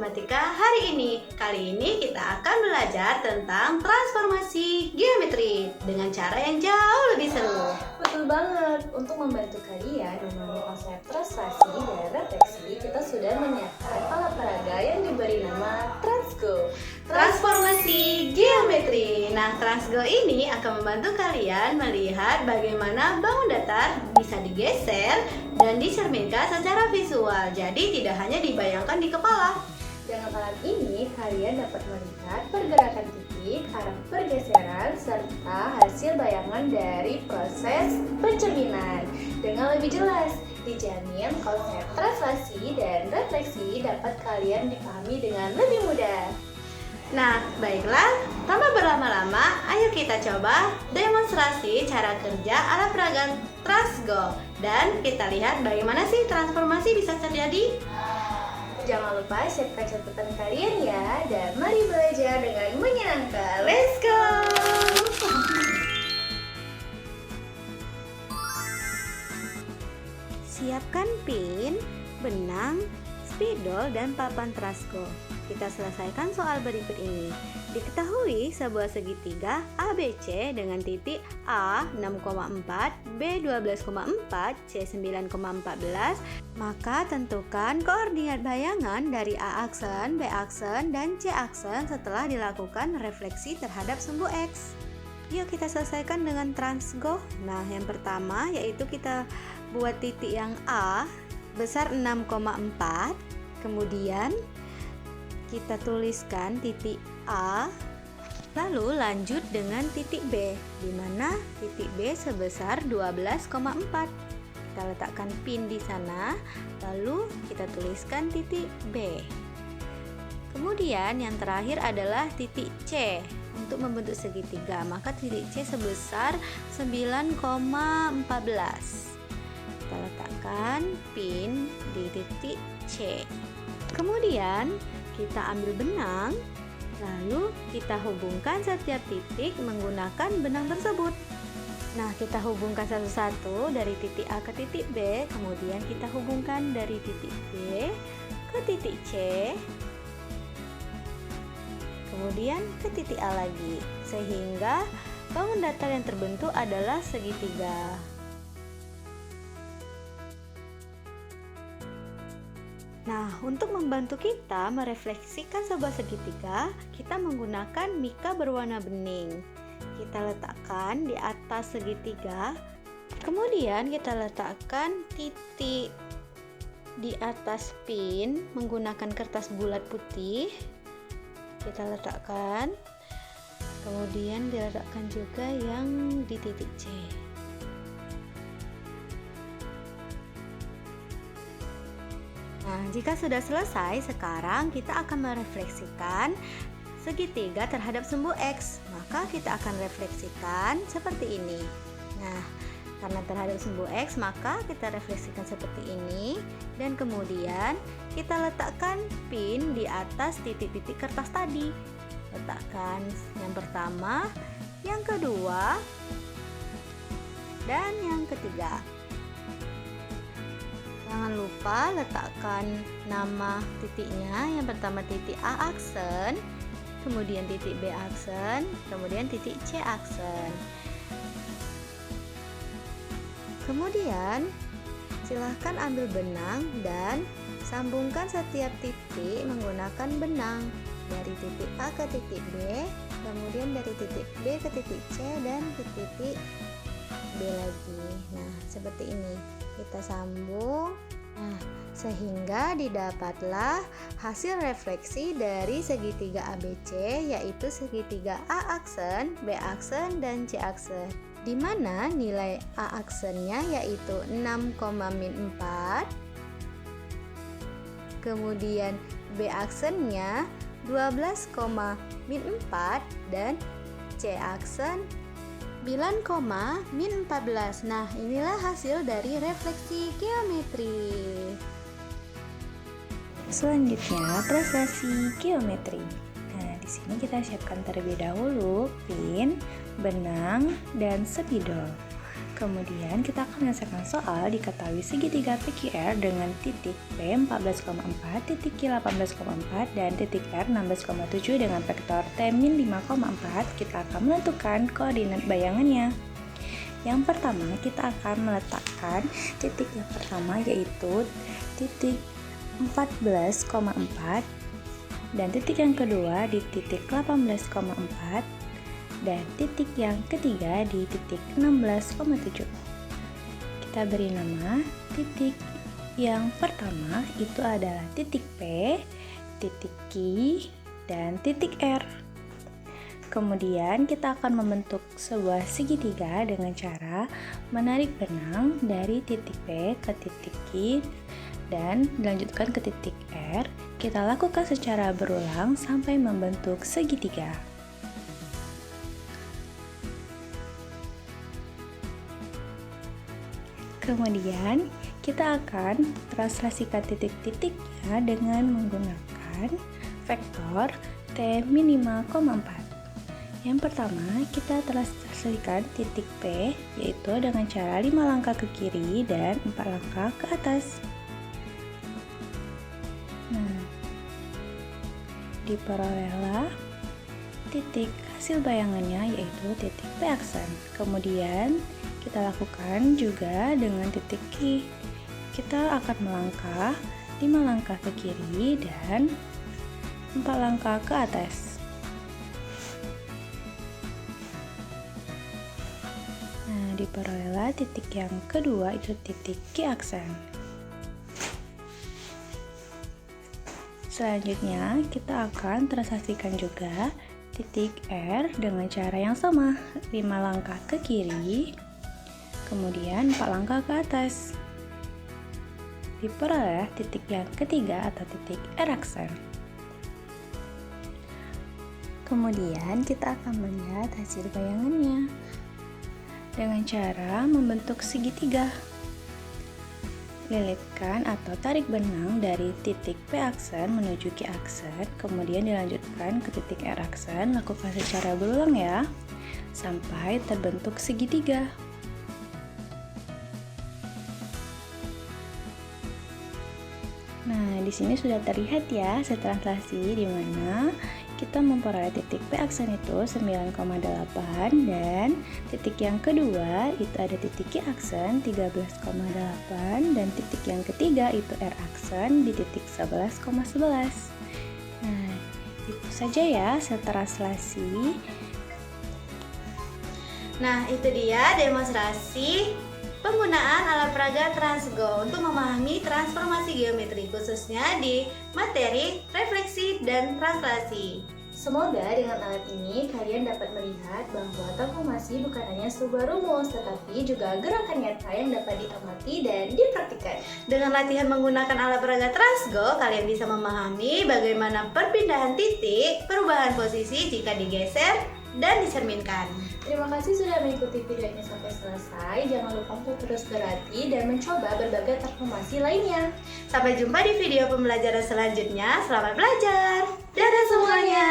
matematika hari ini. Kali ini kita akan belajar tentang transformasi geometri dengan cara yang jauh lebih seru. Betul banget. Untuk membantu kalian memahami konsep translasi dan refleksi, kita sudah menyiapkan alat peraga yang diberi nama Transgo. Transformasi geometri. Nah, Transgo ini akan membantu kalian melihat bagaimana bangun datar bisa digeser dan dicerminkan secara visual. Jadi tidak hanya dibayangkan di kepala. Dengan alat ini, kalian dapat melihat pergerakan titik, arah pergeseran, serta hasil bayangan dari proses pencerminan. Dengan lebih jelas, dijamin konsep translasi dan refleksi dapat kalian dipahami dengan lebih mudah. Nah, baiklah, tanpa berlama-lama, ayo kita coba demonstrasi cara kerja alat peraga Transgo. Dan kita lihat bagaimana sih transformasi bisa terjadi. Jangan lupa siapkan catatan kalian ya, dan mari belajar dengan menyenangkan. Let's go! Siapkan pin, benang, spidol, dan papan Transgo. Kita selesaikan soal berikut ini. Diketahui sebuah segitiga ABC dengan titik A 6,4, B 12,4, C 9,14, maka tentukan koordinat bayangan dari A aksen, B aksen, dan C aksen setelah dilakukan refleksi terhadap sumbu X. Yuk kita selesaikan dengan Transgo. Nah, yang pertama yaitu kita buat titik yang A besar 6,4, kemudian kita tuliskan titik A, lalu lanjut dengan titik B, di mana titik B sebesar 12,4. Kita letakkan pin di sana, lalu kita tuliskan titik B. Kemudian yang terakhir adalah titik C. Untuk membentuk segitiga, maka titik C sebesar 9,14. Kita letakkan pin di titik C. Kemudian kita ambil benang, lalu kita hubungkan setiap titik menggunakan benang tersebut. Nah, kita hubungkan satu-satu dari titik A ke titik B, kemudian kita hubungkan dari titik B ke titik C, kemudian ke titik A lagi, sehingga bangun datar yang terbentuk adalah segitiga. Nah, untuk membantu kita merefleksikan sebuah segitiga, kita menggunakan mika berwarna bening. Kita letakkan di atas segitiga, kemudian kita letakkan titik di atas pin menggunakan kertas bulat putih. Kita letakkan, kemudian diletakkan juga yang di titik C. Nah, jika sudah selesai, sekarang kita akan merefleksikan segitiga terhadap sumbu X. Maka kita akan refleksikan seperti ini. Nah, karena terhadap sumbu X, maka kita refleksikan seperti ini. Dan kemudian kita letakkan pin di atas titik-titik kertas tadi. Letakkan yang pertama, yang kedua, dan yang ketiga. Jangan lupa letakkan nama titiknya. Yang pertama titik A aksen, kemudian titik B aksen, kemudian titik C aksen. Kemudian silahkan ambil benang dan sambungkan setiap titik menggunakan benang. Dari titik A ke titik B, kemudian dari titik B ke titik C, dan ke titik B lagi. Nah, seperti ini kita sambung. Nah, sehingga didapatlah hasil refleksi dari segitiga ABC, yaitu segitiga A aksen, B aksen, dan C aksen, di mana nilai A aksennya yaitu 6,4, kemudian B aksennya 12,4, dan C aksen 9,14. Nah, inilah hasil dari refleksi geometri. Selanjutnya, translasi geometri. Nah, di sini kita siapkan terlebih dahulu pin, benang, dan spidol. Kemudian kita akan menyelesaikan soal diketahui segitiga PQR dengan titik P 14,4, titik Q 18,4, dan titik R 16,7 dengan vektor T min 5,4. Kita akan menentukan koordinat bayangannya. Yang pertama, kita akan meletakkan titik yang pertama yaitu titik 14,4 dan titik yang kedua di titik 18,4 dan titik yang ketiga di titik 16,7. Kita beri nama titik yang pertama itu adalah titik P, titik Q, dan titik R. Kemudian kita akan membentuk sebuah segitiga dengan cara menarik benang dari titik P ke titik Q dan dilanjutkan ke titik R. Kita lakukan secara berulang sampai membentuk segitiga. Kemudian kita akan translasikan titik-titiknya dengan menggunakan vektor T min 5,4. Yang pertama, kita translasikan titik P yaitu dengan cara 5 langkah ke kiri dan 4 langkah ke atas. Nah, diperolehlah titik hasil bayangannya yaitu titik P aksen. Kemudian kita lakukan juga dengan titik Q. Kita akan melangkah 5 langkah ke kiri dan 4 langkah ke atas. Nah, diperolehlah titik yang kedua itu titik Q aksen. Selanjutnya, kita akan translasikan juga titik R dengan cara yang sama, 5 langkah ke kiri, kemudian 4 langkah ke atas. Diperoleh titik yang ketiga atau titik R aksen. Kemudian kita akan melihat hasil bayangannya dengan cara membentuk segitiga. Lilitkan atau tarik benang dari titik P aksen menuju Q aksen, kemudian dilanjutkan ke titik R aksen. Lakukan secara berulang ya, sampai terbentuk segitiga. Nah, di sini sudah terlihat ya setranslasi di mana kita memperoleh titik P aksen itu 9,8 dan titik yang kedua itu ada titik Q aksen 13,8 dan titik yang ketiga itu R aksen di titik 11,11. Nah, itu saja ya setranslasi. Nah, itu dia demonstrasi penggunaan alat peraga Transgo untuk memahami transformasi geometri khususnya di materi, refleksi, dan translasi. Semoga dengan alat ini kalian dapat melihat bahwa transformasi bukan hanya sebuah rumus, tetapi juga gerakan nyata yang dapat diamati dan dipraktikkan. Dengan latihan menggunakan alat peraga Transgo, kalian bisa memahami bagaimana perpindahan titik, perubahan posisi jika digeser, dan dicerminkan. Terima kasih sudah mengikuti video ini sampai selesai. Jangan lupa untuk terus berlatih dan mencoba berbagai transformasi lainnya. Sampai jumpa di video pembelajaran selanjutnya. Selamat belajar. Dadah semuanya.